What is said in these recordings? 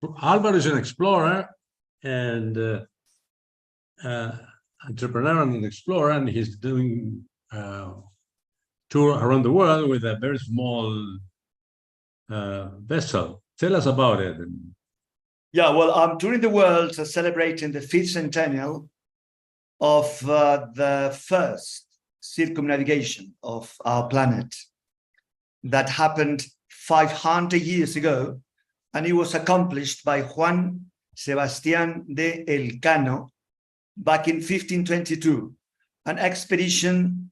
Álvaro is an explorer and entrepreneur and an explorer, and he's doing tour around the world with a very small vessel. Tell us about it. Yeah, well, I'm touring the world celebrating the 5th centennial of the first circumnavigation of our planet that happened 500 years ago, and it was accomplished by Juan Sebastián de Elcano back in 1522, an expedition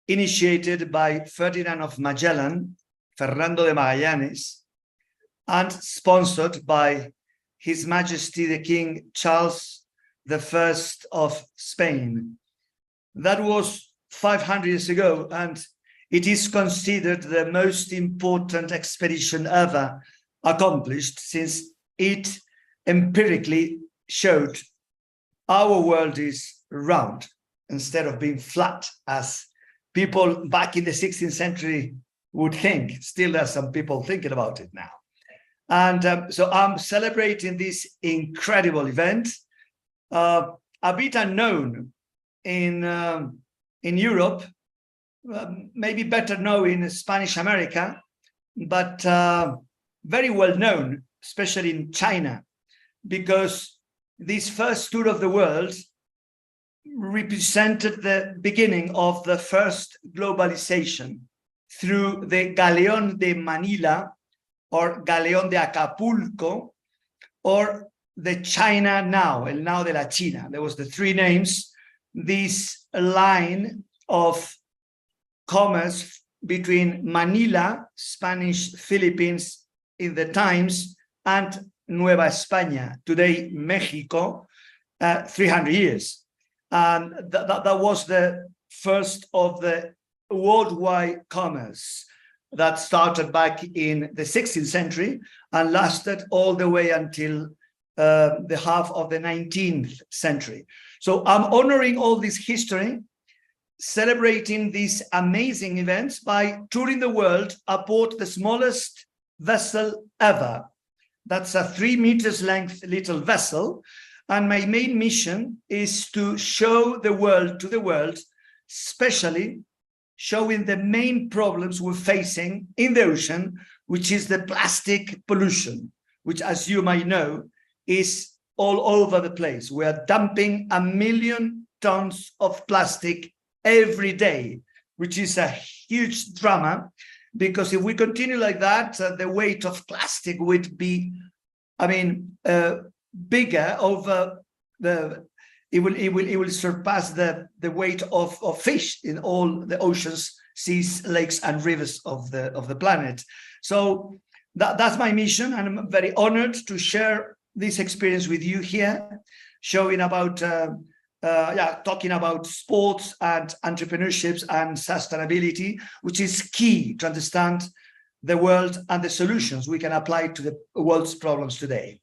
initiated by Ferdinand of Magellan, Fernando de Magallanes, and sponsored by His Majesty the King Charles I of Spain. That was 500 years ago, and it is considered the most important expedition ever accomplished, since it empirically showed our world is round instead of being flat, as people back in the 16th century would think. Still, there's some people thinking about it now. And so I'm celebrating this incredible event, a bit unknown in Europe, maybe better known in Spanish America, but very well known, especially in China, because this first tour of the world represented the beginning of the first globalization through the Galeón de Manila, or Galeón de Acapulco, or the China Now, El Now de la China. There was the three names. This line of commerce between Manila, Spanish Philippines in the times, and Nueva España, today Mexico, 300 years. And that was the first of the worldwide commerce that started back in the 16th century and lasted all the way until the half of the 19th century. So I'm honoring all this history, celebrating these amazing events by touring the world aboard the smallest vessel ever. That's a 3 meters length little vessel. And my main mission is to show the world to the world, especially showing the main problems we're facing in the ocean, which is the plastic pollution, which, as you might know, is all over the place. We are dumping 1 million tons of plastic every day, which is a huge drama, because if we continue like that, the weight of plastic would be, bigger over the, it will surpass the weight of fish in all the oceans, seas, lakes, and rivers of the planet. So that's my mission, and I'm very honored to share this experience with you here, showing about talking about sports and entrepreneurships and sustainability, which is key to understand the world and the solutions we can apply to the world's problems today.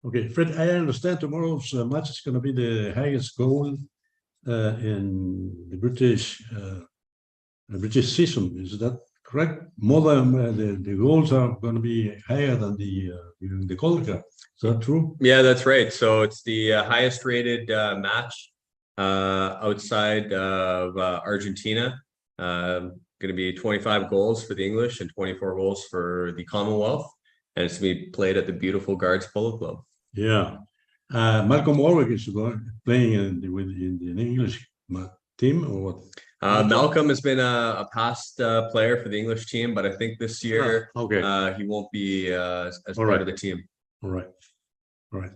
Okay, Fred, I understand tomorrow's match is going to be the highest goal in the British season. Is that correct? More than the goals are going to be higher than the Gold Cup. Is that true? Yeah, that's right. So it's the highest rated match outside of Argentina. Going to be 25 goals for the English and 24 goals for the Commonwealth. And it's going to be played at the beautiful Guards Polo Club. Yeah. Malcolm Warwick is playing in the English team, or what? Malcolm has been a past player for the English team, but I think this year he won't be as part of the team. All right. All right.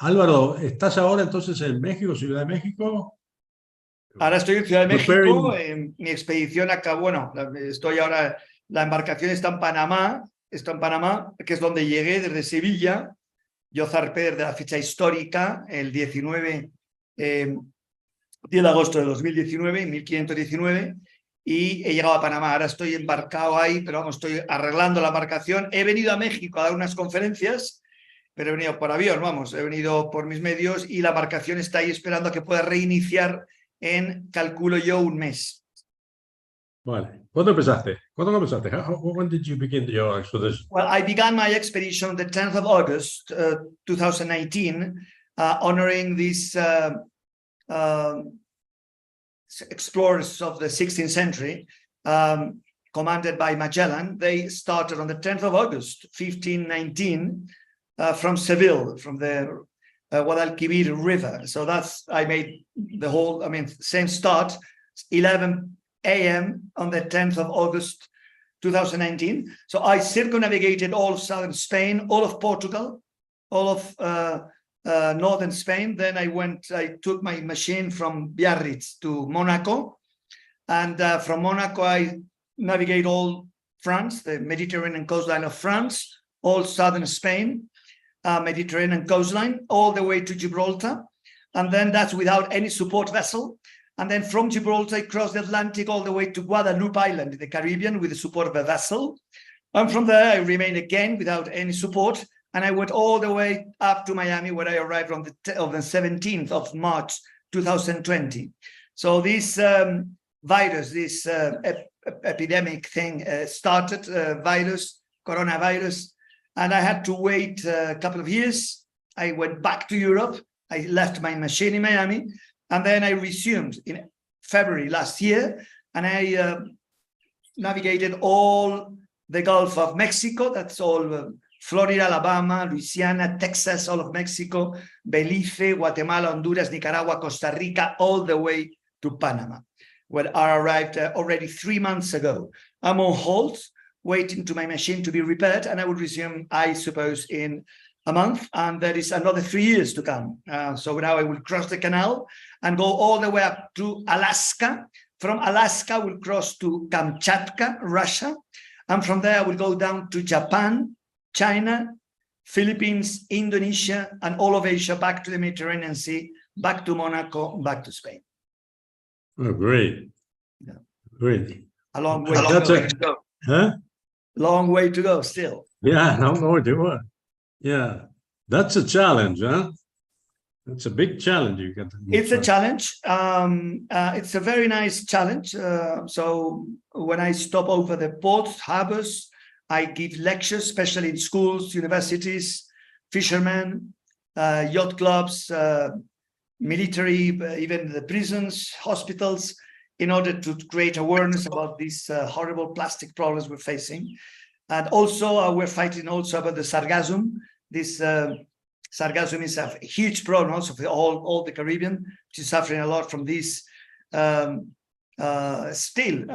Álvaro, ¿estás ahora entonces en México, Ciudad de México? Ahora estoy en Ciudad de México, en mi expedición acá, estoy ahora, la embarcación está en Panamá, que es donde llegué desde Sevilla. Yo zarpé desde la fecha histórica, el 10 de agosto de 2019, en 1519, y he llegado a Panamá. Ahora estoy embarcado ahí, pero vamos, estoy arreglando la embarcación. He venido a México a dar unas conferencias, pero he venido por avión, he venido por mis medios, y la embarcación está ahí esperando a que pueda reiniciar en, calculo yo, un mes. Vale. ¿Cuándo empezaste? When did you begin your expedition? Well, I began my expedition on the 10th of August, 2019, honoring these explorers of the 16th century, commanded by Magellan. They started on the 10th of August, 1519, from Seville, from the Guadalquivir River. So I made the whole, same start, 11 a.m. on the 10th of August, 2019. So I circumnavigated all of southern Spain, all of Portugal, all of northern Spain. Then I took my machine from Biarritz to Monaco. And from Monaco, I navigate all France, the Mediterranean coastline of France, all southern Spain, Mediterranean coastline, all the way to Gibraltar. And then that's without any support vessel. And then from Gibraltar, I crossed the Atlantic all the way to Guadeloupe Island in the Caribbean with the support of a vessel. And from there, I remained again without any support. And I went all the way up to Miami, where I arrived on the 17th of March, 2020. So this virus, this epidemic thing started, coronavirus, and I had to wait a couple of years. I went back to Europe. I left my machine in Miami, and then I resumed in February last year, and I navigated all the Gulf of Mexico. That's all Florida, Alabama, Louisiana, Texas, all of Mexico, Belize, Guatemala, Honduras, Nicaragua, Costa Rica, all the way to Panama, where I arrived already 3 months ago. I'm on hold, waiting to my machine to be repaired, and I will resume, I suppose, in a month, and there is another 3 years to come. So now I will cross the canal and go all the way up to Alaska. From Alaska, we'll cross to Kamchatka, Russia, and from there I will go down to Japan, China, Philippines, Indonesia, and all of Asia, back to the Mediterranean Sea, back to Monaco, back to Spain. Oh, great. Yeah. Great. A long way to go. Huh? Long way to go still. Yeah, long way to go. Yeah, that's a challenge, huh? It's a big challenge. It's a challenge. It's a very nice challenge. So when I stop over the ports, harbors, I give lectures, especially in schools, universities, fishermen, yacht clubs, military, even the prisons, hospitals, in order to create awareness about these horrible plastic problems we're facing. And also we're fighting also about the sargassum. This sargassum is a huge problem also for all the Caribbean, which is suffering a lot from this. Still,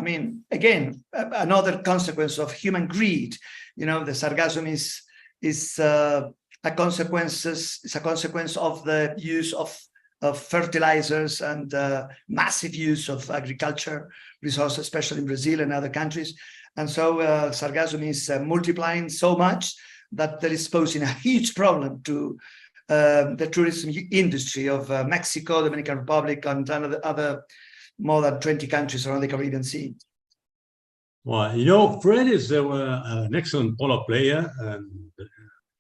again, another consequence of human greed. You know, the sargassum is a consequence of the use of fertilizers and massive use of agriculture resources, especially in Brazil and other countries. And so sargassum is multiplying so much that that is posing a huge problem to the tourism industry of Mexico, Dominican Republic, and other more than 20 countries around the Caribbean Sea. Well, you know, Fred is an excellent polo player, and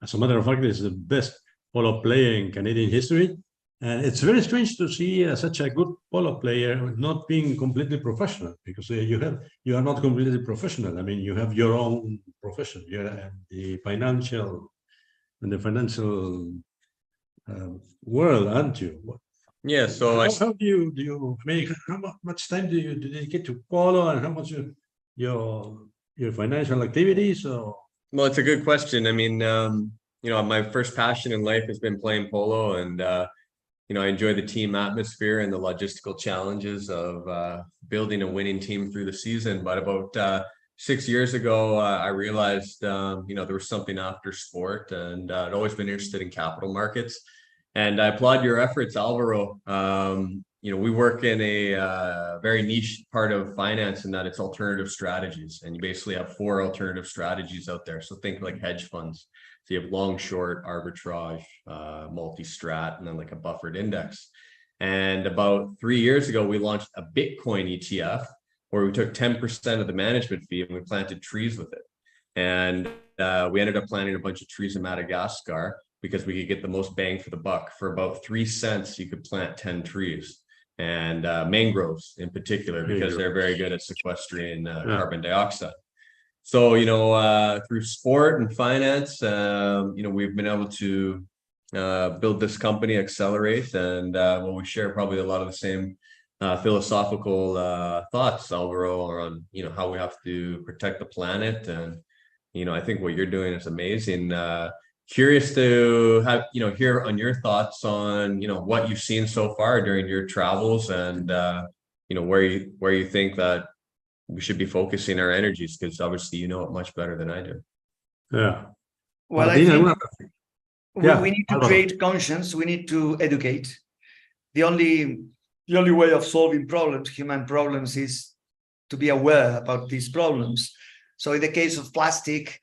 as a matter of fact, he's the best polo player in Canadian history. And it's very strange to see such a good polo player not being completely professional, because you are not completely professional. I mean, you have your own profession. You're the financial world, aren't you? Yeah, so how do you make? How much time do you dedicate to polo, and how much your financial activities? Or well, it's a good question. I mean, my first passion in life has been playing polo, and I enjoy the team atmosphere and the logistical challenges of building a winning team through the season. But about 6 years ago, I realized there was something after sport, and I'd always been interested in capital markets. And I applaud your efforts, Alvaro. We work in a very niche part of finance in that it's alternative strategies. And you basically have 4 alternative strategies out there. So think like hedge funds. So you have long, short, arbitrage, multi-strat, and then like a buffered index. And about 3 years ago, we launched a Bitcoin ETF where we took 10% of the management fee and we planted trees with it. And we ended up planting a bunch of trees in Madagascar, because we could get the most bang for the buck. For about 3 cents, you could plant 10 trees. and mangroves in particular, because they're very good at sequestering carbon dioxide. So, through sport and finance, we've been able to build this company, Accelerate, and we share probably a lot of the same philosophical thoughts, Alvaro, on how we have to protect the planet. And I think what you're doing is amazing. Curious to have hear on your thoughts on what you've seen so far during your travels, and where you think that we should be focusing our energies, because obviously you know it much better than I do. Yeah. Well, I Martín, think we need to create conscience. We need to educate. The only way of solving problems, human problems, is to be aware about these problems. So in the case of plastic,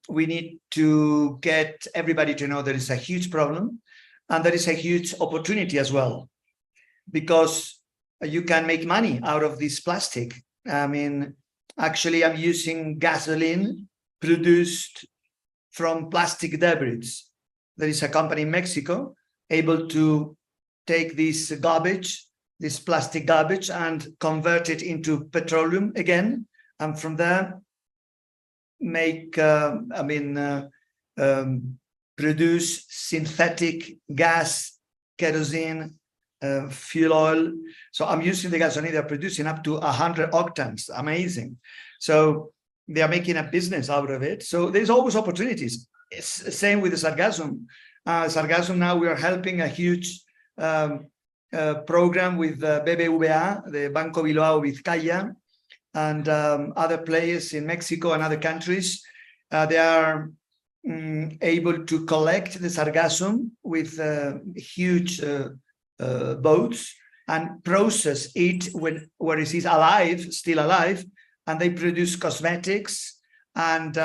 we need to get everybody to know there is a huge problem, and there is a huge opportunity as well, because you can make money out of this plastic. I mean, actually, I'm using gasoline produced from plastic debris. There is a company in Mexico able to take this garbage, this plastic garbage, and convert it into petroleum again, and from there make produce synthetic gas, kerosene, fuel oil. So I'm using the gasoline, they're producing up to 100 octans. Amazing. So they are making a business out of it. So there's always opportunities. It's the same with the sargassum. Sargassum, now we are helping a huge program with BBVA, the Banco Bilbao Vizcaya, and other players in Mexico and other countries. They are able to collect the sargassum with huge boats and process it where it is alive, still alive, and they produce cosmetics and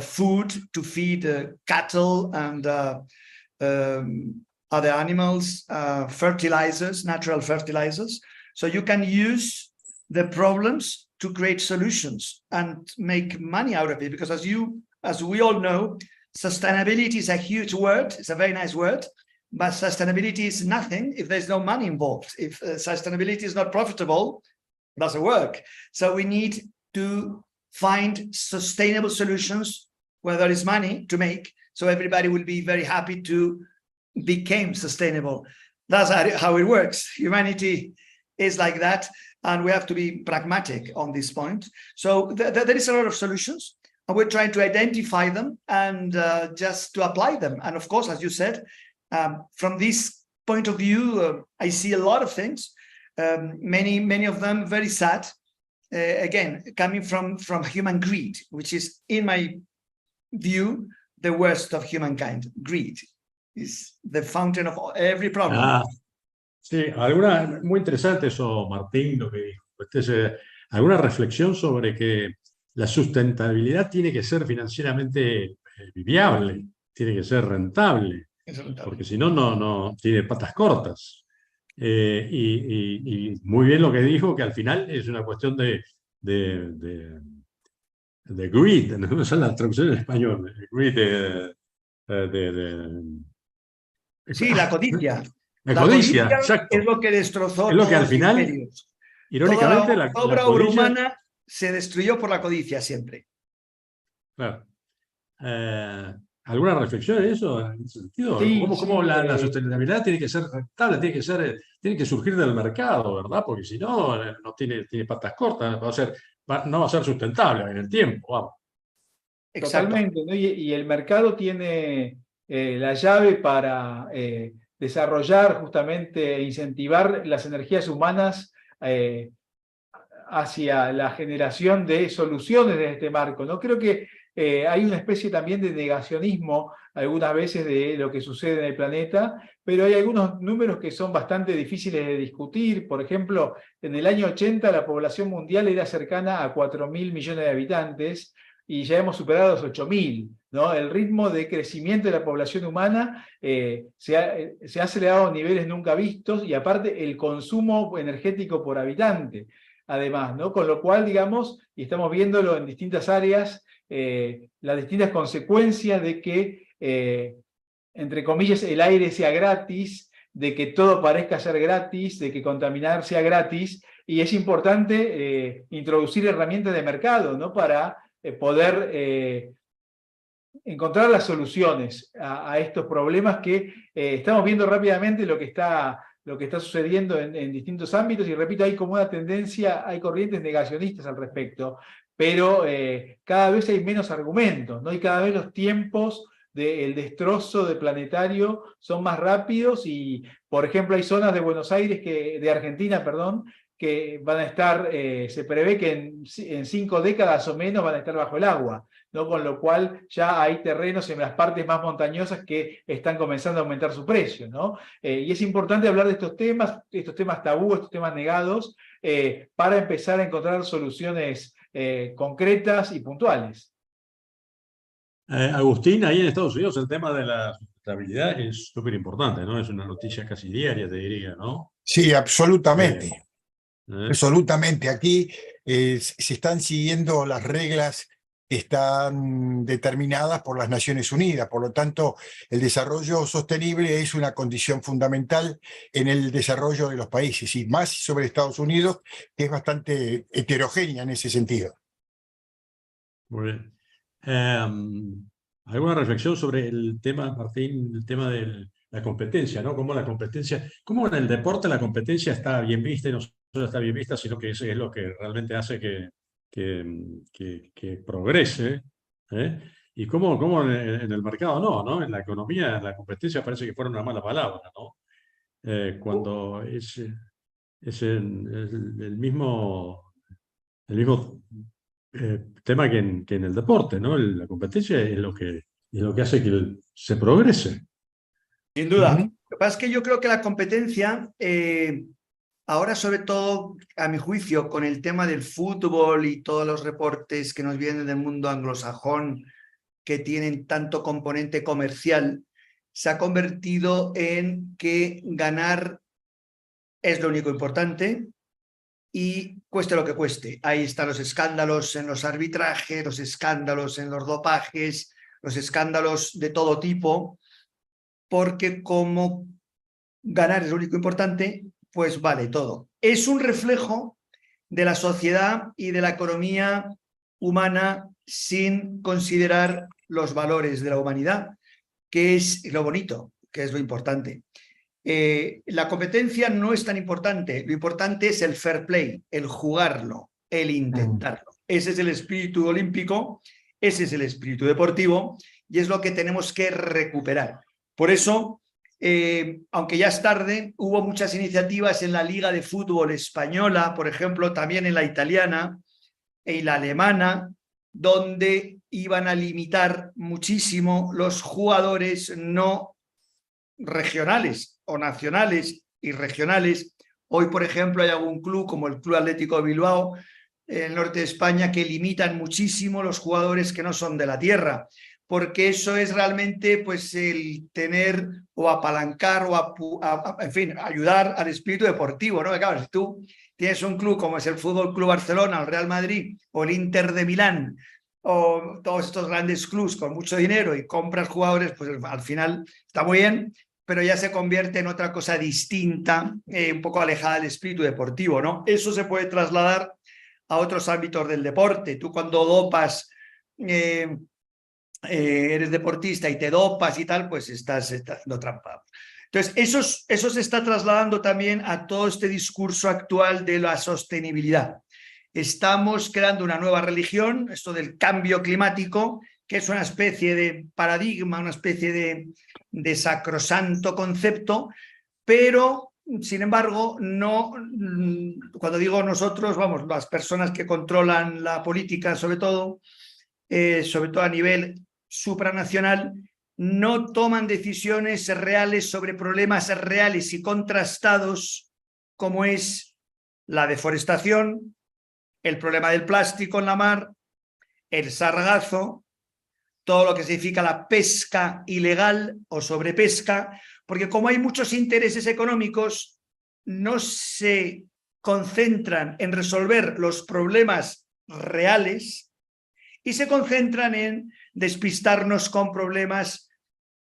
food to feed cattle and other animals, fertilizers, natural fertilizers. So you can use the problems to create solutions and make money out of it, because as we all know, sustainability is a huge word. It's a very nice word, but sustainability is nothing if there's no money involved. If sustainability is not profitable, it doesn't work. So we need to find sustainable solutions where there is money to make, so everybody will be very happy to become sustainable. That's how it works. Humanity is like that, and we have to be pragmatic on this point. So there is a lot of solutions, and we're trying to identify them and just to apply them. And of course, as you said, from this point of view, I see a lot of things, many of them very sad, again, coming from human greed, which is, in my view, the worst of humankind. Greed is the fountain of every problem. Sí, muy interesante eso, Martín, lo que dijo. Alguna reflexión sobre que la sustentabilidad tiene que ser financieramente viable, tiene que ser rentable, porque si no, no tiene patas cortas. Y muy bien lo que dijo, que al final es una cuestión de greed, no sé la traducción en español, greed sí, la codicia. La codicia, exacto. Es lo que destrozó es lo que al los final, imperios. irónicamente, la obra humana se destruyó por la codicia siempre. Claro. ¿Alguna reflexión en eso? En ese sentido? Sí, ¿Cómo sí, la sustentabilidad tiene que ser rentable, tiene que surgir del mercado, ¿verdad? Porque si no, no tiene patas cortas, no va a ser sustentable en el tiempo, vamos. Totalmente, ¿no? Y el mercado tiene la llave para desarrollar, justamente, e incentivar las energías humanas hacia la generación de soluciones en este marco, ¿no? Creo que hay una especie también de negacionismo algunas veces de lo que sucede en el planeta, pero hay algunos números que son bastante difíciles de discutir. Por ejemplo, en el año 80 la población mundial era cercana a 4.000 millones de habitantes, y ya hemos superado los 8.000, ¿no? El ritmo de crecimiento de la población humana se ha acelerado a niveles nunca vistos, y aparte el consumo energético por habitante, además, ¿no? Con lo cual, digamos, y estamos viéndolo en distintas áreas, las distintas consecuencias de que, entre comillas, el aire sea gratis, de que todo parezca ser gratis, de que contaminar sea gratis, y es importante introducir herramientas de mercado, ¿no? Para poder encontrar las soluciones a estos problemas que estamos viendo rápidamente lo que está sucediendo en distintos ámbitos, y repito, hay como una tendencia, hay corrientes negacionistas al respecto, pero cada vez hay menos argumentos, ¿no? Y cada vez los tiempos del destrozo de planetario son más rápidos, y por ejemplo hay zonas de Buenos Aires, de Argentina, perdón, que van a estar, se prevé que en 5 décadas o menos van a estar bajo el agua, ¿no? Con lo cual ya hay terrenos en las partes más montañosas que están comenzando a aumentar su precio, ¿no? Y es importante hablar de estos temas tabú, estos temas negados, para empezar a encontrar soluciones concretas y puntuales. Agustín, ahí en Estados Unidos el tema de la sustentabilidad es súper importante, ¿no? Es una noticia casi diaria, te diría, ¿no? Sí, absolutamente. ¿Eh? Absolutamente. Aquí se están siguiendo las reglas que están determinadas por las Naciones Unidas. Por lo tanto, el desarrollo sostenible es una condición fundamental en el desarrollo de los países, y más sobre Estados Unidos, que es bastante heterogénea en ese sentido. Muy bien. ¿Alguna reflexión sobre el tema, Martín, el tema de la competencia, ¿no? Cómo en el deporte la competencia está bien vista, y no solo está bien vista, sino que es lo que realmente hace que progrese, ¿eh? Y cómo en el mercado no, en la economía la competencia parece que fuera una mala palabra, ¿no? Cuando es el mismo tema que en el deporte, ¿no? La competencia es lo que hace que se progrese. Sin duda. Lo que pasa es que yo creo que la competencia, ahora sobre todo, a mi juicio, con el tema del fútbol y todos los reportes que nos vienen del mundo anglosajón, que tienen tanto componente comercial, se ha convertido en que ganar es lo único importante, y cueste lo que cueste. Ahí están los escándalos en los arbitrajes, los escándalos en los dopajes, los escándalos de todo tipo, porque como ganar es lo único importante, pues vale todo. Es un reflejo de la sociedad y de la economía humana sin considerar los valores de la humanidad, que es lo bonito, que es lo importante. La competencia no es tan importante, lo importante es el fair play, el jugarlo, el intentarlo. Ese es el espíritu olímpico, ese es el espíritu deportivo, y es lo que tenemos que recuperar. Por eso, aunque ya es tarde, hubo muchas iniciativas en la Liga de Fútbol Española, por ejemplo, también en la italiana y la alemana, donde iban a limitar muchísimo los jugadores no regionales o nacionales y regionales. Hoy, por ejemplo, hay algún club como el Club Atlético de Bilbao, en el norte de España, que limitan muchísimo los jugadores que no son de la tierra, porque eso es realmente pues el tener o apalancar o en fin, ayudar al espíritu deportivo, ¿no? Claro, si tú tienes un club como es el Fútbol Club Barcelona, el Real Madrid o el Inter de Milán, o todos estos grandes clubs con mucho dinero, y compras jugadores, pues al final está muy bien, pero ya se convierte en otra cosa distinta, un poco alejada del espíritu deportivo, ¿no? Eso se puede trasladar a otros ámbitos del deporte. Tú cuando dopas, eres deportista y te dopas y tal, pues estás haciendo trampa. Entonces, eso se está trasladando también a todo este discurso actual de la sostenibilidad. Estamos creando una nueva religión, esto del cambio climático, que es una especie de paradigma, una especie de sacrosanto concepto, pero, sin embargo, no, cuando digo nosotros, vamos, las personas que controlan la política, sobre todo a nivel supranacional, no toman decisiones reales sobre problemas reales y contrastados, como es la deforestación, el problema del plástico en la mar, el sargazo, todo lo que significa la pesca ilegal o sobrepesca, porque como hay muchos intereses económicos, no se concentran en resolver los problemas reales y se concentran en despistarnos con problemas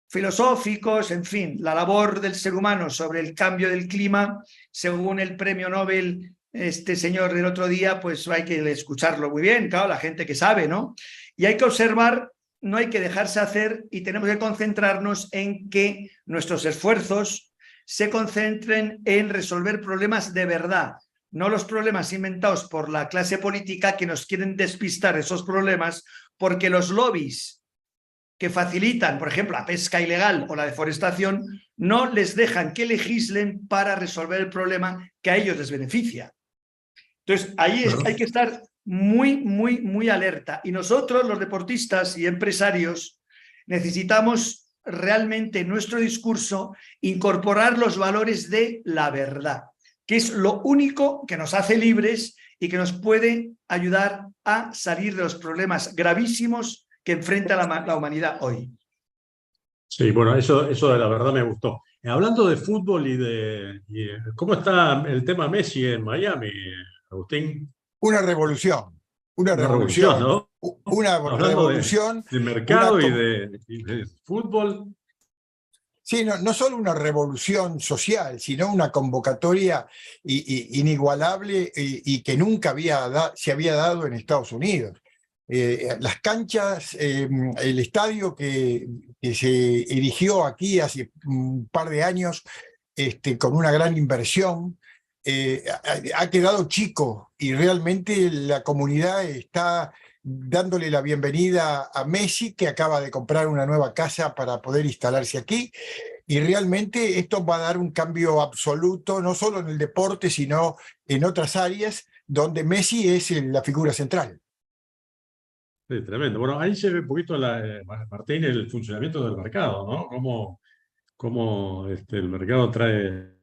filosóficos, en fin, la labor del ser humano sobre el cambio del clima, según el premio Nobel, este señor del otro día, pues hay que escucharlo muy bien, claro, la gente que sabe, ¿no? Y hay que observar, no hay que dejarse hacer y tenemos que concentrarnos en que nuestros esfuerzos se concentren en resolver problemas de verdad, no los problemas inventados por la clase política que nos quieren despistar esos problemas porque los lobbies que facilitan, por ejemplo, la pesca ilegal o la deforestación, no les dejan que legislen para resolver el problema que a ellos les beneficia. Entonces, ahí hay que estar muy alerta. Y nosotros, los deportistas y empresarios, necesitamos realmente en nuestro discurso incorporar los valores de la verdad, que es lo único que nos hace libres y que nos puede ayudar a salir de los problemas gravísimos que enfrenta la humanidad hoy. Sí, bueno, eso de la verdad me gustó. Hablando de fútbol ¿cómo está el tema Messi en Miami, Agustín? Una revolución, Una revolución, ¿no? una Hablando revolución, de mercado una y de fútbol. Sí, no solo una revolución social, sino una convocatoria inigualable y que nunca se había dado en Estados Unidos. Las canchas, el estadio que se erigió aquí hace un par de años con una gran inversión, ha quedado chico y realmente la comunidad está dándole la bienvenida a Messi, que acaba de comprar una nueva casa para poder instalarse aquí. Y realmente esto va a dar un cambio absoluto, no solo en el deporte, sino en otras áreas donde Messi es la figura central. Sí, tremendo. Bueno, ahí se ve un poquito, Martín, el funcionamiento del mercado, ¿no? Cómo el mercado trae,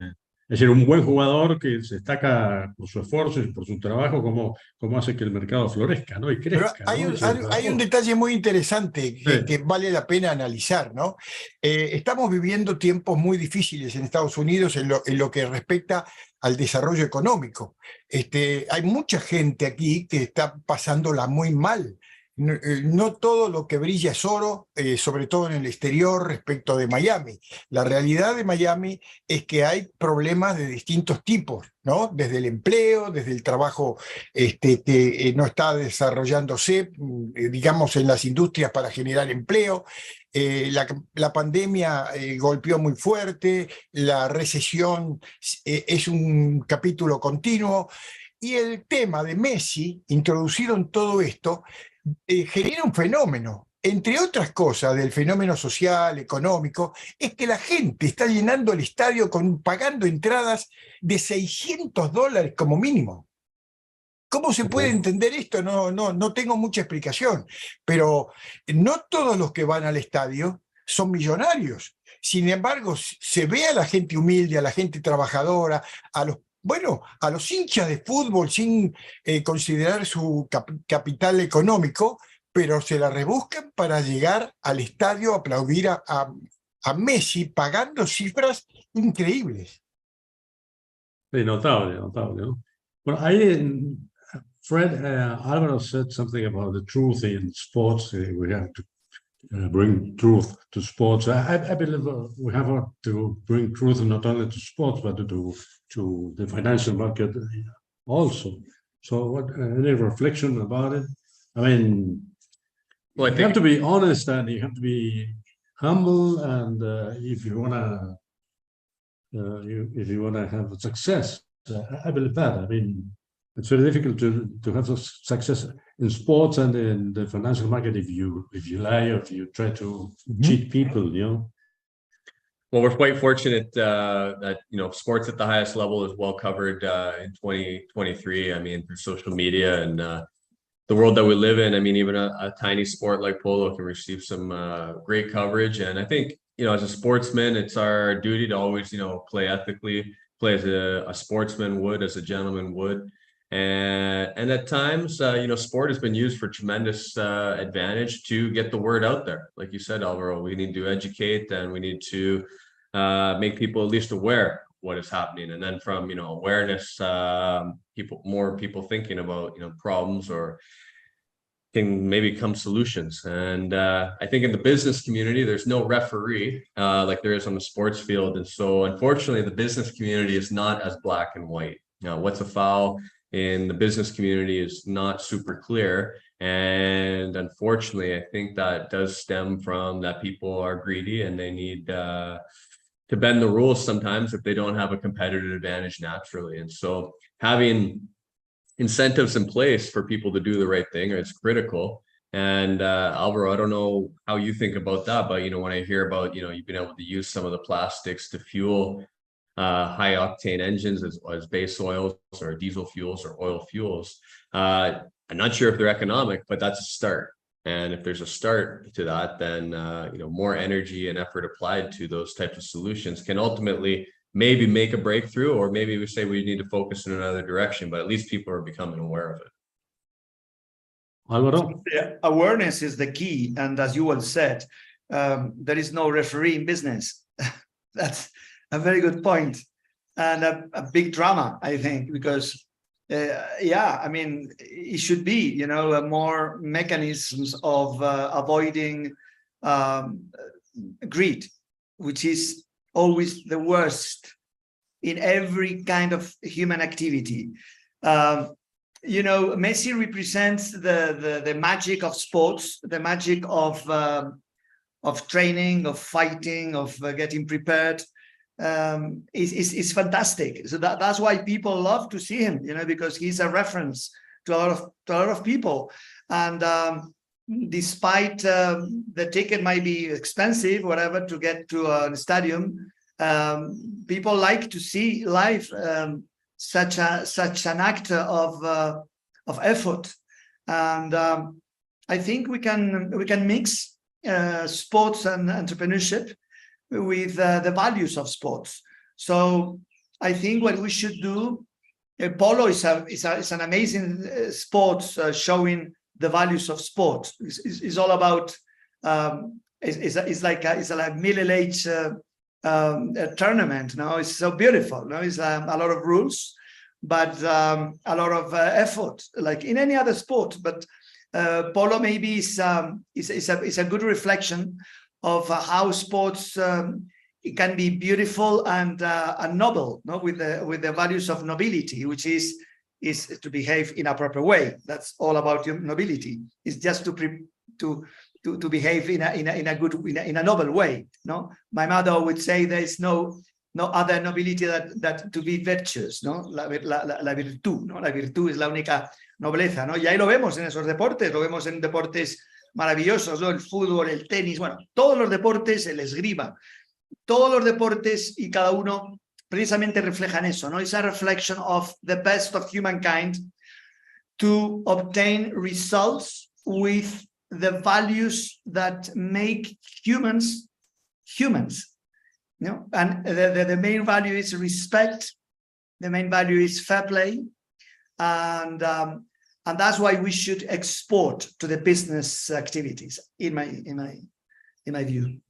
es decir, un buen jugador que se destaca por su esfuerzo y por su trabajo, cómo hace que el mercado florezca, ¿no? Y Pero crezca, ¿no? Y se hay un transforme. detalle muy interesante Sí. que vale la pena analizar, ¿no? Estamos viviendo tiempos muy difíciles en Estados Unidos en lo que respecta al desarrollo económico. Hay mucha gente aquí que está pasándola muy mal. No todo lo que brilla es oro, sobre todo en el exterior respecto de Miami. La realidad de Miami es que hay problemas de distintos tipos, ¿no? Desde el empleo, desde el trabajo que no está desarrollándose, digamos, en las industrias para generar empleo. La pandemia golpeó muy fuerte, la recesión es un capítulo continuo, y el tema de Messi, introducido en todo esto, genera un fenómeno. Entre otras cosas del fenómeno social, económico, es que la gente está llenando el estadio pagando entradas de $600 como mínimo. ¿Cómo se puede entender esto? No tengo mucha explicación, pero no todos los que van al estadio son millonarios. Sin embargo, se ve a la gente humilde, a la gente trabajadora, a los hinchas de fútbol sin considerar su capital económico, pero se la rebuscan para llegar al estadio a aplaudir a Messi pagando cifras increíbles. Sí, notable, ¿no? Bueno, ahí Fred, Alvaro said something about the truth in sports. We have to bring truth to sports. I believe we have to bring truth not only to sports, but to the financial market also. So what, any reflection about it? I mean, Well, I you think have to be honest and you have to be humble, and if you wanna have success, I believe that. I mean, it's very difficult to have success in sports and in the financial market if you lie or if you try to cheat people, you know. Well, we're quite fortunate that sports at the highest level is well covered in 2023. I mean, through social media and the world that we live in. I mean, even a tiny sport like polo can receive some great coverage. And I think as a sportsman, it's our duty to always play ethically, play as a sportsman would, as a gentleman would. And at times, sport has been used for tremendous advantage to get the word out there. Like you said, Alvaro, we need to educate and we need to make people at least aware of what is happening. And then from, awareness, more people thinking about, problems or, can maybe come solutions. And I think in the business community, there's no referee like there is on the sports field. And so unfortunately, the business community is not as black and white. Now, what's a foul in the business community is not super clear. And unfortunately, I think that does stem from that people are greedy and they need to bend the rules sometimes if they don't have a competitive advantage naturally. And so having incentives in place for people to do the right thing is critical. And Alvaro, I don't know how you think about that, but when I hear about you've been able to use some of the plastics to fuel high octane engines as base oils or diesel fuels or oil fuels, I'm not sure if they're economic, but that's a start. And if there's a start to that, then more energy and effort applied to those types of solutions can ultimately maybe make a breakthrough, or maybe we say we need to focus in another direction, but at least people are becoming aware of it. Alvaro? Yeah, awareness is the key. And as you well said, there is no referee in business. That's a very good point. And a big drama, I think, because it should be, more mechanisms of avoiding greed, which is always the worst in every kind of human activity. Messi represents the magic of sports, the magic of training, of fighting, of getting prepared. Is fantastic. So that's why people love to see him, because he's a reference to a lot of people. And despite the ticket might be expensive, whatever, to get to a stadium, people like to see live such an act of effort. And I think we can mix sports and entrepreneurship with the values of sports. So I think what we should do, polo is an amazing sport showing the values of sport. It's all about it's like a middle-aged tournament. No, it's so beautiful. No, it's a lot of rules, but a lot of effort, like in any other sport. But polo maybe is a good reflection of how sports it can be beautiful and noble, no? with the values of nobility, which is to behave in a proper way. That's all about nobility. It's just to behave in a noble way. No, my mother would say there is no other nobility that to be virtuous. No, la virtud. No, la virtud es la única nobleza. No, y ahí lo vemos en esos deportes. Lo vemos en deportes maravillosos, ¿no? El fútbol, el tenis, bueno, todos los deportes, el esgrima, todos los deportes y cada uno precisamente reflejan eso, ¿no? It's a reflection of the best of humankind to obtain results with the values that make humans. And the main value is respect. The main value is fair play. And that's why we should export to the business activities, in my view.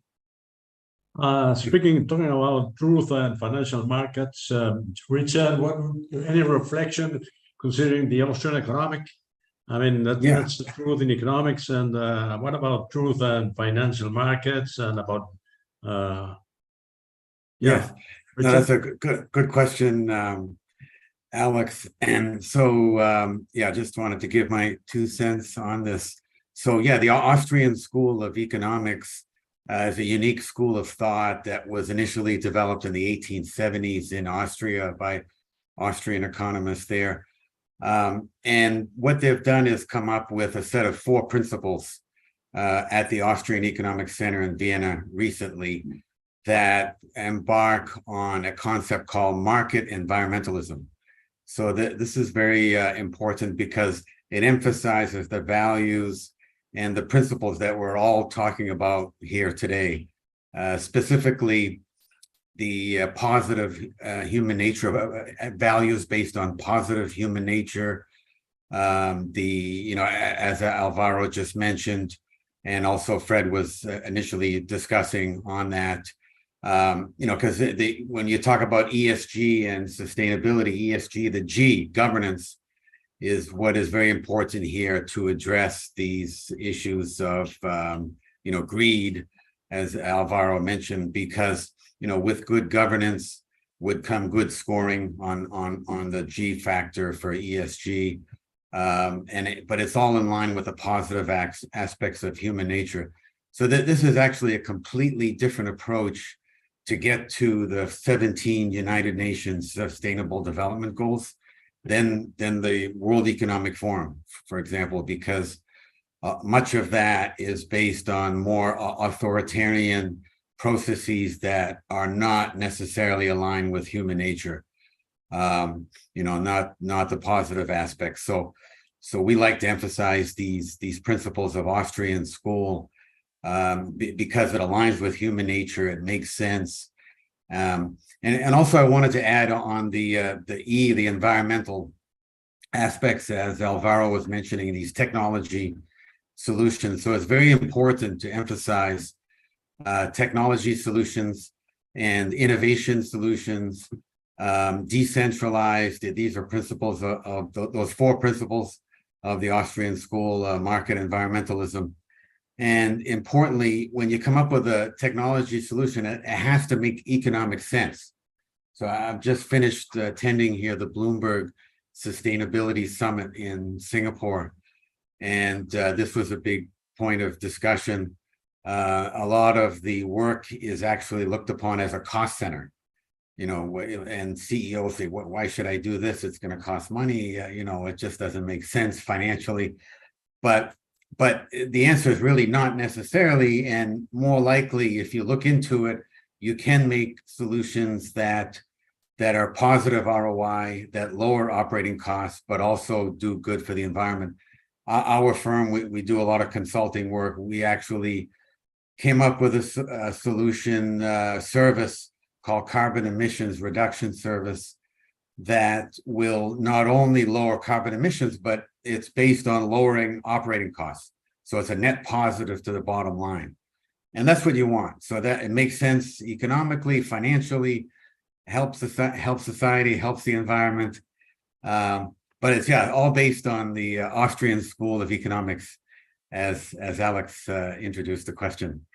Talking about truth and financial markets, Richard, any reflection considering the Austrian economic? I mean, that's the truth in economics. And what about truth and financial markets and about, No, that's a good question, Alex. And so, just wanted to give my 2 cents on this. So, the Austrian School of Economics is a unique school of thought that was initially developed in the 1870s in Austria by Austrian economists there. And what they've done is come up with a set of 4 principles at the Austrian Economic Center in Vienna recently that embark on a concept called market environmentalism. So this is very important because it emphasizes the values and the principles that we're all talking about here today, specifically the positive human nature, values based on positive human nature, as Alvaro just mentioned, and also Fred was initially discussing on that, because when you talk about ESG and sustainability, ESG, the G, governance, is what is very important here to address these issues of, greed, as Alvaro mentioned, because, with good governance would come good scoring on the G factor for ESG. But it's all in line with the positive aspects of human nature. So that this is actually a completely different approach to get to the 17 United Nations Sustainable Development Goals than the World Economic Forum, for example, because much of that is based on more authoritarian processes that are not necessarily aligned with human nature, not the positive aspects. So we like to emphasize these principles of Austrian school because it aligns with human nature. It makes sense. And also I wanted to add on the environmental aspects, as Alvaro was mentioning, these technology solutions. So it's very important to emphasize technology solutions and innovation solutions, decentralized. These are principles of those 4 principles of the Austrian school, market environmentalism. And importantly, when you come up with a technology solution, it has to make economic sense. So I've just finished attending here the Bloomberg Sustainability Summit in Singapore. And this was a big point of discussion. A lot of the work is actually looked upon as a cost center, and CEOs say, why should I do this? It's going to cost money. It just doesn't make sense financially. But the answer is really not necessarily, and more likely, if you look into it, you can make solutions that are positive ROI, that lower operating costs, but also do good for the environment. Our firm, we do a lot of consulting work. We actually came up with a solution service called Carbon Emissions Reduction Service that will not only lower carbon emissions, but it's based on lowering operating costs. So it's a net positive to the bottom line. And that's what you want. So that it makes sense economically, financially, helps society, helps the environment. But it's, all based on the Austrian School of Economics, as Alex introduced the question.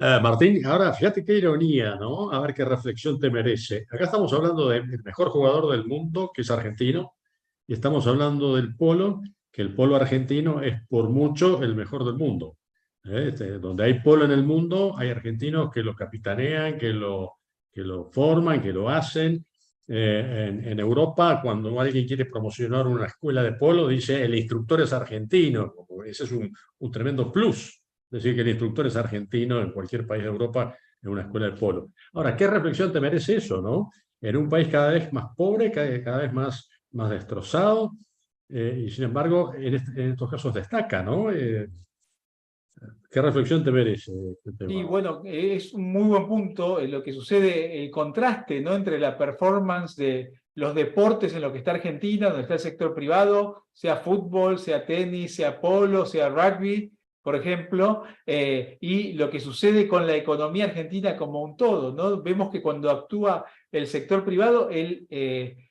Martín, ahora fíjate qué ironía, ¿no? A ver qué reflexión te merece. Acá estamos hablando del mejor jugador del mundo, que es argentino, y estamos hablando del polo, que el polo argentino es por mucho el mejor del mundo. Donde hay polo en el mundo, hay argentinos que lo capitanean, que lo forman, que lo hacen. En Europa, cuando alguien quiere promocionar una escuela de polo, dice el instructor es argentino. Ese es un tremendo plus. Decir que el instructor es argentino en cualquier país de Europa en una escuela de polo. Ahora, ¿qué reflexión te merece eso, no? En un país cada vez más pobre, cada vez más destrozado, y sin embargo, en estos casos destaca, ¿no? ¿Qué reflexión te merece? Y bueno, es un muy buen punto lo que sucede, el contraste, ¿no?, entre la performance de los deportes en lo que está Argentina, donde está el sector privado, sea fútbol, sea tenis, sea polo, sea rugby, por ejemplo, y lo que sucede con la economía argentina como un todo, ¿no? Vemos que cuando actúa el sector privado,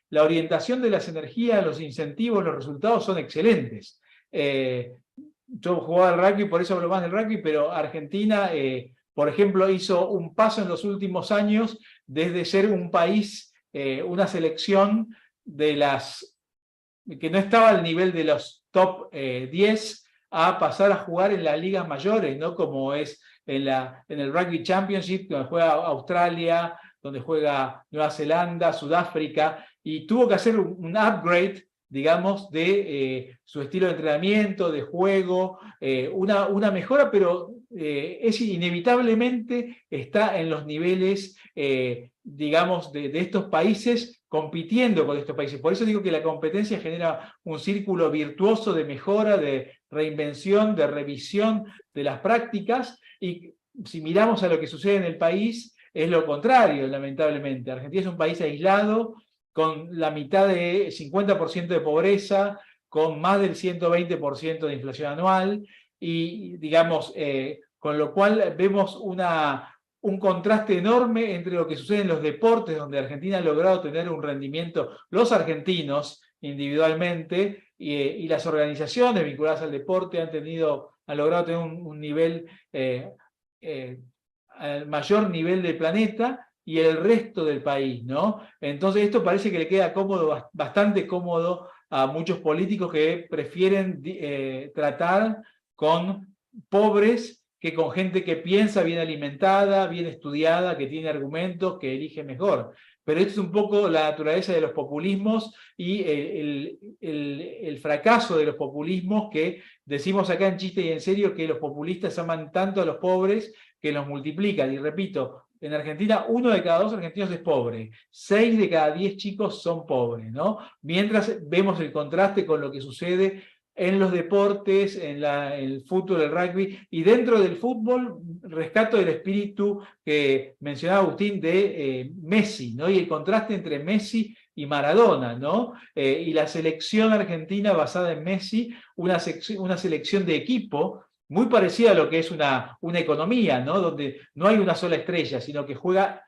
la orientación de las energías, los incentivos, los resultados son excelentes. Yo jugaba al rugby, por eso hablo más del rugby, pero Argentina, por ejemplo, hizo un paso en los últimos años desde ser un país, una selección de que no estaba al nivel de los top 10, a pasar a jugar en las ligas mayores, ¿no? Como es en el Rugby Championship, donde juega Australia, donde juega Nueva Zelanda, Sudáfrica, y tuvo que hacer un upgrade, digamos, de su estilo de entrenamiento, de juego, una mejora, pero es inevitablemente está en los niveles, digamos, de estos países, compitiendo con estos países. Por eso digo que la competencia genera un círculo virtuoso de mejora, de reinvención, de revisión de las prácticas, y si miramos a lo que sucede en el país, es lo contrario, lamentablemente. Argentina es un país aislado, con la mitad de 50% de pobreza, con más del 120% de inflación anual, y digamos, con lo cual vemos un contraste enorme entre lo que sucede en los deportes, donde Argentina ha logrado tener un rendimiento, los argentinos, individualmente, y las organizaciones vinculadas al deporte han logrado tener un nivel, al mayor nivel del planeta y el resto del país, ¿no? Entonces esto parece que le queda cómodo, bastante cómodo a muchos políticos que prefieren tratar con pobres que con gente que piensa, bien alimentada, bien estudiada, que tiene argumentos, que elige mejor. Pero esto es un poco la naturaleza de los populismos y el fracaso de los populismos, que decimos acá en chiste y en serio que los populistas aman tanto a los pobres que los multiplican. Y repito, en Argentina 1 de cada 2 argentinos es pobre, 6 de cada 10 chicos son pobres, ¿no? Mientras vemos el contraste con lo que sucede en los deportes, en el fútbol, el rugby, y dentro del fútbol rescato el espíritu que mencionaba Agustín de Messi, ¿no? Y el contraste entre Messi y Maradona, ¿no? Y la selección argentina basada en Messi, una selección de equipo muy parecida a lo que es una economía, ¿no? Donde no hay una sola estrella, sino que juega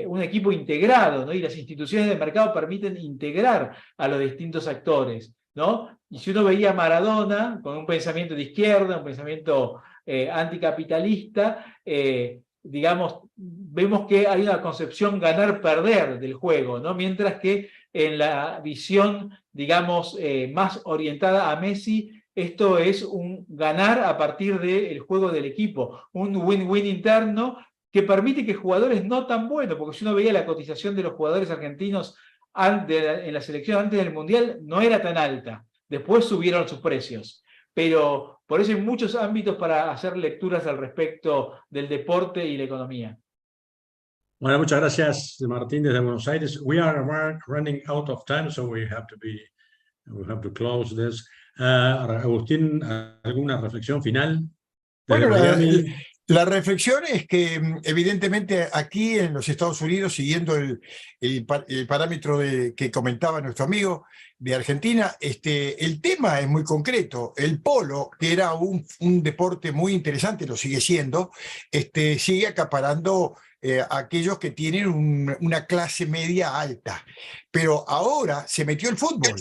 un equipo integrado, ¿no? Y las instituciones del mercado permiten integrar a los distintos actores, ¿no? Y si uno veía a Maradona con un pensamiento de izquierda, un pensamiento anticapitalista, digamos, vemos que hay una concepción ganar-perder del juego, ¿no? Mientras que en la visión, digamos, más orientada a Messi, esto es un ganar a partir del juego del equipo, un win-win interno que permite que jugadores no tan buenos, porque si uno veía la cotización de los jugadores argentinos en la selección antes del Mundial, no era tan alta. Después subieron sus precios. Pero por eso hay muchos ámbitos para hacer lecturas al respecto del deporte y la economía. Bueno, muchas gracias, Martín, desde Buenos Aires. We are running out of time, so we have to close this. Agustín, ¿alguna reflexión final? Bueno, la reflexión es que evidentemente aquí en los Estados Unidos, siguiendo el parámetro que comentaba nuestro amigo de Argentina, el tema es muy concreto. El polo, que era un deporte muy interesante, lo sigue siendo, sigue acaparando a aquellos que tienen una clase media alta. Pero ahora se metió el fútbol,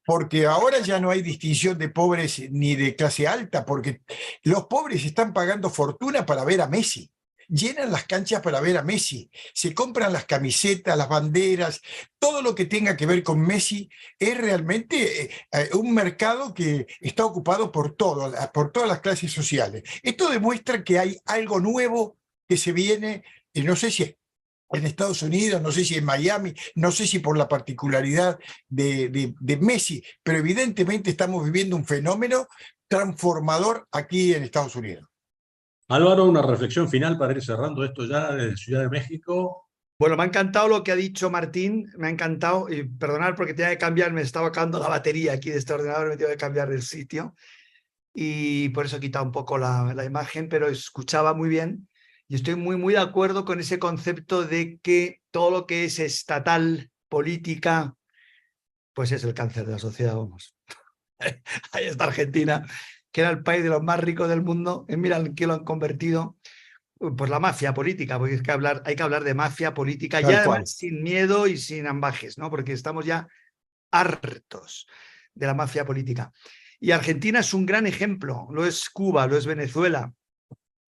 porque ahora ya no hay distinción de pobres ni de clase alta, porque los pobres están pagando fortuna para ver a Messi. Llenan las canchas para ver a Messi, se compran las camisetas, las banderas, todo lo que tenga que ver con Messi. Es realmente un mercado que está ocupado por todas las clases sociales. Esto demuestra que hay algo nuevo que se viene, no sé si en Estados Unidos, no sé si en Miami, no sé si por la particularidad de Messi, pero evidentemente estamos viviendo un fenómeno transformador aquí en Estados Unidos. Álvaro, una reflexión final para ir cerrando esto ya desde Ciudad de México. Bueno, me ha encantado lo que ha dicho Martín, me ha encantado, y perdonad porque tenía que cambiar, me estaba acabando la batería aquí de este ordenador, me tengo que cambiar del sitio, y por eso he quitado un poco la imagen, pero escuchaba muy bien, y estoy muy de acuerdo con ese concepto de que todo lo que es estatal, política, pues es el cáncer de la sociedad, vamos. Ahí está Argentina, que era el país de los más ricos del mundo, y mira en qué lo han convertido. Pues la mafia política, porque hay que hablar de mafia política, Tal ya además cual. sin miedo y sin ambajes, ¿no? Porque estamos ya hartos de la mafia política. Y Argentina es un gran ejemplo, lo es Cuba, lo es Venezuela,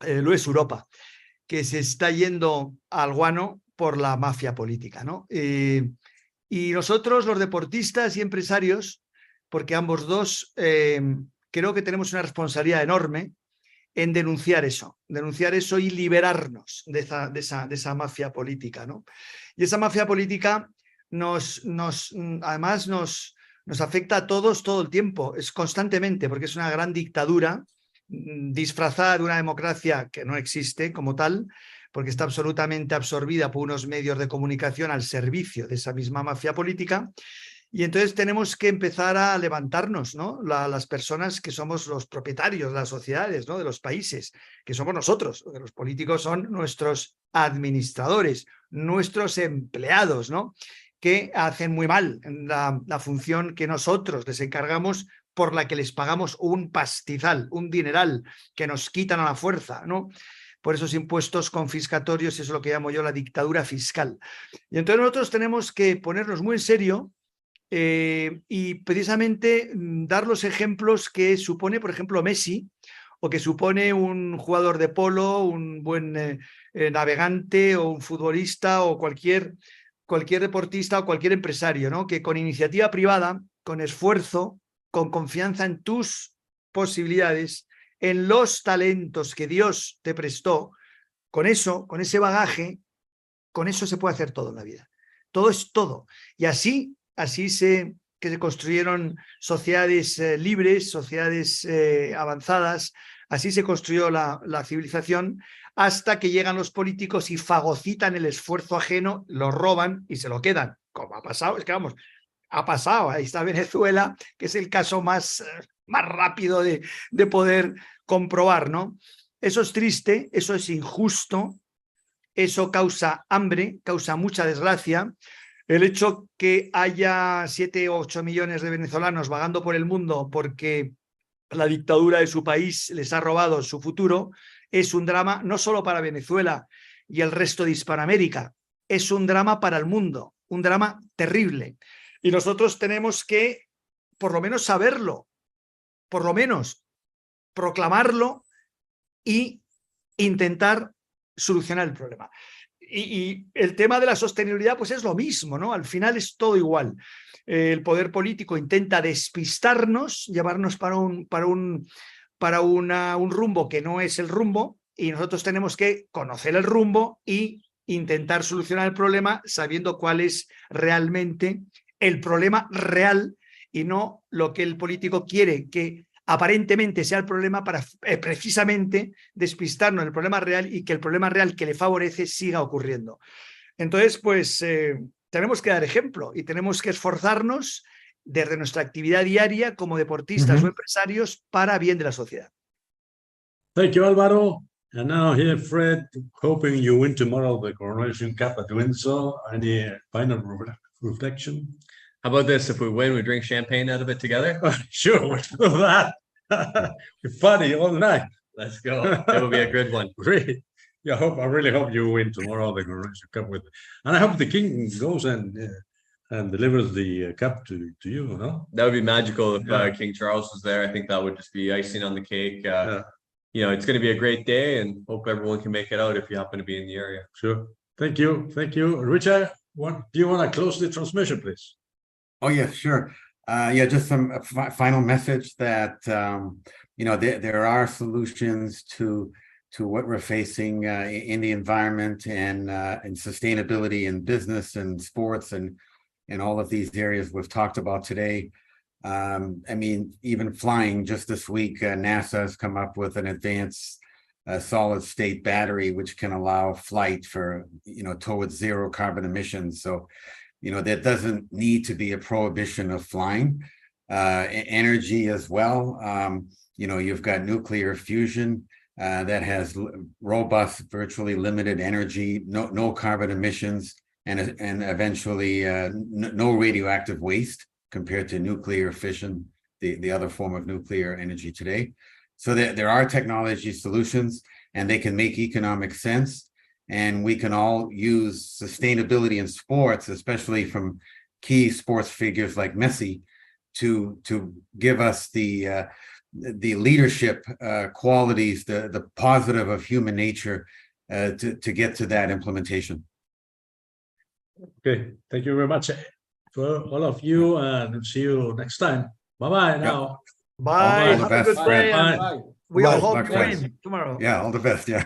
lo es Europa, que se está yendo al guano por la mafia política, ¿no? Y nosotros, los deportistas y empresarios, porque ambos dos creo que tenemos una responsabilidad enorme en denunciar eso y liberarnos de esa mafia política, ¿no? Y esa mafia política además nos afecta a todos todo el tiempo, es constantemente, porque es una gran dictadura disfrazada de una democracia que no existe como tal, porque está absolutamente absorbida por unos medios de comunicación al servicio de esa misma mafia política. Y entonces tenemos que empezar a levantarnos, ¿no? Las personas que somos los propietarios de las sociedades, ¿no? De los países, que somos nosotros. Los políticos son nuestros administradores, nuestros empleados, ¿no? Que hacen muy mal la función que nosotros les encargamos, por la que les pagamos un pastizal, un dineral, que nos quitan a la fuerza, ¿no? Por esos impuestos confiscatorios, eso es lo que llamo yo la dictadura fiscal. Y entonces nosotros tenemos que ponernos muy en serio y precisamente dar los ejemplos que supone, por ejemplo, Messi, o que supone un jugador de polo, un buen navegante o un futbolista o cualquier deportista o cualquier empresario, ¿no? Que con iniciativa privada, con esfuerzo, con confianza en tus posibilidades, en los talentos que Dios te prestó, con eso, con ese bagaje, con eso se puede hacer todo en la vida. Todo es todo. Y así se construyeron sociedades libres, sociedades avanzadas, así se construyó la civilización, hasta que llegan los políticos y fagocitan el esfuerzo ajeno, lo roban y se lo quedan. Como ha pasado, es que vamos, ha pasado. Ahí está Venezuela, que es el caso más rápido de poder comprobar, ¿no? Eso es triste, eso es injusto, eso causa hambre, causa mucha desgracia. El hecho que haya 7 o 8 millones de venezolanos vagando por el mundo porque la dictadura de su país les ha robado su futuro es un drama no solo para Venezuela y el resto de Hispanoamérica, es un drama para el mundo, un drama terrible. Y nosotros tenemos que, por lo menos, saberlo, por lo menos proclamarlo y intentar solucionar el problema. Y el tema de la sostenibilidad, pues es lo mismo, ¿no? Al final es todo igual. El poder político intenta despistarnos, llevarnos para un rumbo que no es el rumbo, y nosotros tenemos que conocer el rumbo y intentar solucionar el problema sabiendo cuál es realmente el problema real y no lo que el político quiere que aparentemente sea el problema para precisamente despistarnos del problema real y que el problema real que le favorece siga ocurriendo. Entonces, pues tenemos que dar ejemplo y tenemos que esforzarnos desde nuestra actividad diaria como deportistas o empresarios para bien de la sociedad. Thank you, Álvaro. And now here, Fred, hoping you win tomorrow the Coronation Cup at Windsor. Any final reflection? How about this? If we win, we drink champagne out of it together? Sure, we'll do that. We party all night. Let's go. It will be a good one. Great. Yeah, I really hope you win tomorrow the Coronation Cup with, and I hope the king goes and delivers the cup to you. No, that would be magical if Yeah. King Charles was there. I think that would just be icing on the cake. Yeah. You know, it's going to be a great day, and hope everyone can make it out if you happen to be in the area. Sure. Thank you. Richard, do you want to close the transmission, please? Oh, yeah, sure. Yeah, just some final message that, you know, there are solutions to what we're facing in the environment and sustainability in business and sports and all of these areas we've talked about today. I mean, even flying just this week, NASA has come up with an advanced solid state battery, which can allow flight for, you know, towards zero carbon emissions. So, you know, there doesn't need to be a prohibition of flying. Energy as well. You know, you've got nuclear fusion that has robust, virtually limited energy, no carbon emissions, and eventually no radioactive waste compared to nuclear fission, the other form of nuclear energy today. So there are technology solutions, and they can make economic sense. And we can all use sustainability in sports, especially from key sports figures like Messi, to give us the leadership qualities, the positive of human nature to get to that implementation. Okay, thank you very much for all of you, and see you next time. Bye-bye now. Bye. All the Have best, a good Fred. day. Bye. And we all Bye. hope Bye, you friends. win tomorrow. Yeah, all the best. Yeah.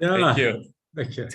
Yeah. Thank you. Thank you.